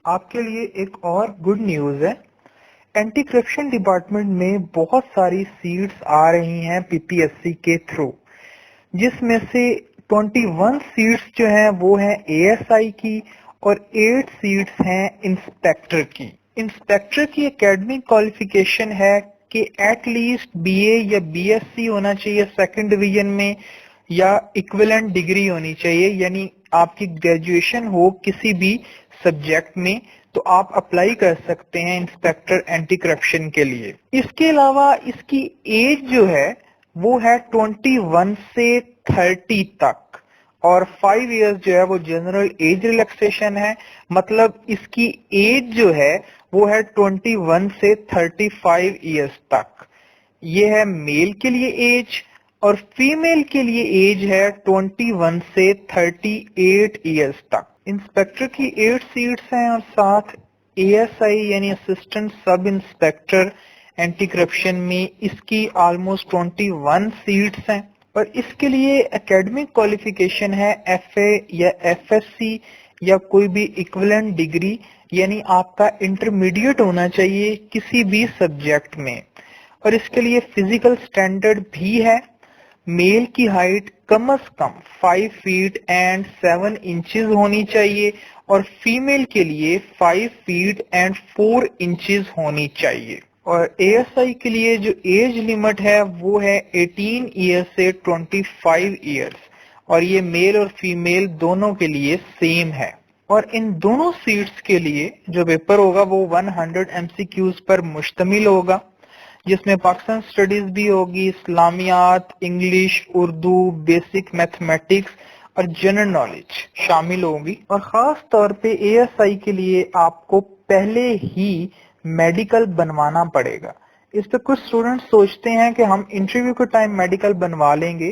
आपके लिए एक और गुड न्यूज है। एंटी करप्शन डिपार्टमेंट में बहुत सारी सीट्स आ रही हैं पीपीएससी के थ्रू, जिसमें से 21 सीट्स जो हैं वो हैं एएसआई की और 8 सीट्स हैं इंस्पेक्टर की। इंस्पेक्टर की एकेडमिक क्वालिफिकेशन है कि एटलीस्ट बीए या बीएससी होना चाहिए सेकंड डिवीजन में, या इक्विवेलेंट डिग्री होनी चाहिए, यानी आपकी ग्रेजुएशन हो किसी भी सब्जेक्ट में, तो आप अप्लाई कर सकते हैं इंस्पेक्टर एंटी करप्शन के लिए। इसके अलावा इसकी एज जो है वो है 21 से 30 तक, और 5 इयर्स जो है वो जनरल एज रिलैक्सेशन है। मतलब इसकी एज जो है वो है 21 से 35 इयर्स तक। ये है मेल के लिए एज, और फीमेल के लिए एज है 21 से 38 इयर्स तक। इंस्पेक्टर की 8 सीट्स हैं और साथ एएसआई यानी assistant sub inspector anti corruption में इसकी ऑलमोस्ट 21 सीट्स हैं। और इसके लिए एकेडमिक क्वालिफिकेशन है एफए या एफएससी या कोई भी इक्विवेलेंट डिग्री, यानी आपका इंटरमीडिएट होना चाहिए किसी भी सब्जेक्ट में। और इसके लिए फिजिकल स्टैंडर्ड भी है। मेल की हाइट कम से कम 5 फीट एंड 7 इंचेस होनी चाहिए और फीमेल के लिए 5 फीट एंड 4 इंचेस होनी चाहिए। और एएसआई के लिए जो एज लिमिट है वो है 18 ईयर्स से 25 ईयर्स, और ये मेल और फीमेल दोनों के लिए सेम है। और इन दोनों सीट्स के लिए जो पेपर होगा वो 100 एमसीक्यूज पर मुश्तमिल होगा, जिसमें पाकिस्तान स्टडीज भी होगी, इस्लामियात, इंग्लिश, उर्दू, बेसिक मैथमेटिक्स और जनरल नॉलेज शामिल होगी। और खास तौर पे एएसआई के लिए आपको पहले ही मेडिकल बनवाना पड़ेगा। इस पे कुछ स्टूडेंट्स सोचते हैं कि हम इंटरव्यू के टाइम मेडिकल बनवा लेंगे,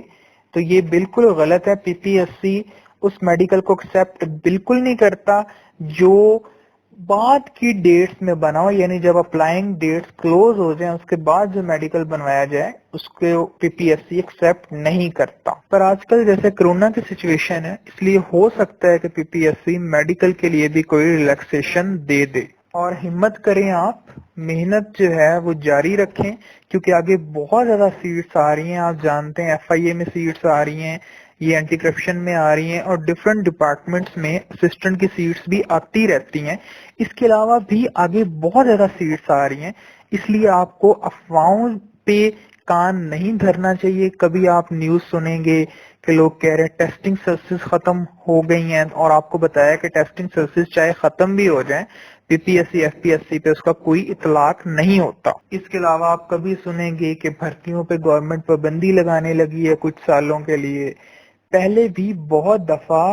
तो ये बिल्कुल गलत है। पीपीएससी उस मेडिकल को एक्सेप्ट बिल्कुल नहीं करता जो बाद की डेट्स में बनाओ, यानी जब अप्लाइंग डेट्स क्लोज हो जाए उसके बाद जो मेडिकल बनवाया जाए उसको पीपीएससी एक्सेप्ट नहीं करता। पर आजकल जैसे कोरोना की सिचुएशन है, इसलिए हो सकता है कि पीपीएससी मेडिकल के लिए भी कोई रिलैक्सेशन दे दे। और हिम्मत करें आप, मेहनत जो है वो जारी रखें, क्योंकि आगे बहुत ज्यादा सीट्स आ रही हैं। आप जानते हैं एफआईए में सीट्स आ रही हैं, ये एंटी करप्शन में आ रही हैं, और डिफरेंट डिपार्टमेंट्स में असिस्टेंट की सीट्स भी आती रहती हैं। इसके अलावा भी आगे बहुत ज्यादा सीट्स आ रही हैं, इसलिए आपको अफवाहों पे कान नहीं धरना चाहिए। कभी आप न्यूज सुनेंगे कि लोग कह रहे हैं टेस्टिंग सर्विसेज खत्म हो गई हैं, और आपको बताया कि टेस्टिंग सर्विसेज चाहे खत्म भी हो जाएं, पीपीएससी एफपीएससी पे उसका कोई इतलाक नहीं होता। इसके अलावा आप कभी सुनेंगे कि भर्तियों पे गवर्नमेंट पाबंदी लगाने लगी है कुछ सालों के लिए। पहले भी बहुत दफा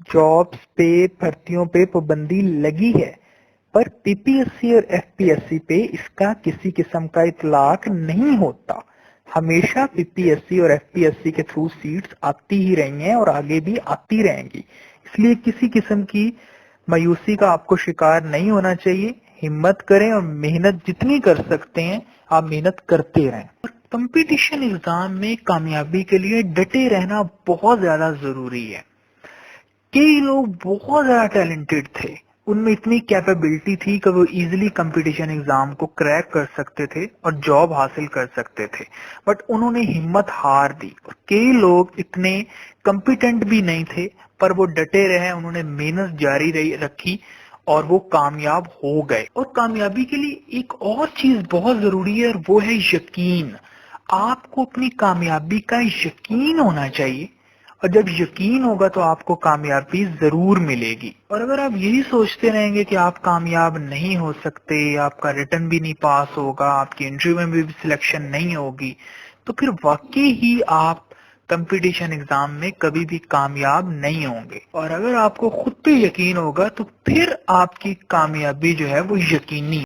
जॉब्स पे, भर्तियों पे पाबंदी लगी है, पर पीपीएससी और एफपीएससी पे इसका किसी किस्म का इतलाक नहीं होता। हमेशा पीपीएससी और एफपीएससी के थ्रू सीट्स आती ही रही हैं और आगे भी आती रहेंगी, इसलिए किसी किस्म की मायूसी का आपको शिकार नहीं होना चाहिए। हिम्मत करें और मेहनत जितनी कर सकते हैं आप मेहनत करते रहें। कंपटीशन एग्जाम में कामयाबी के लिए डटे रहना बहुत ज्यादा जरूरी है। कई लोग बहुत ज्यादा टैलेंटेड थे, उनमें इतनी कैपेबिलिटी थी कि वो इजीली कंपटीशन एग्जाम को क्रैक कर सकते थे और जॉब हासिल कर सकते थे, बट उन्होंने हिम्मत हार दी। और कई लोग इतने कॉम्पिटेंट भी नहीं थे, पर वो डटे रहे, उन्होंने मेहनत जारी रखी और वो कामयाब हो गए। और कामयाबी के लिए एक और चीज बहुत जरूरी है, और वो है यकीन। आपको अपनी कामयाबी का यकीन होना चाहिए, और जब यकीन होगा तो आपको कामयाबी जरूर मिलेगी। और अगर आप यही सोचते रहेंगे कि आप कामयाब नहीं हो सकते, आपका रिटर्न भी नहीं पास होगा, आपकी इंटरव्यू में भी सिलेक्शन नहीं होगी, तो फिर वाकई ही आप कंपटीशन एग्जाम में कभी भी कामयाब नहीं होंगे। और अगर आपको खुद पे यकीन होगा तो फिर आपकी कामयाबी जो है वो यकीनी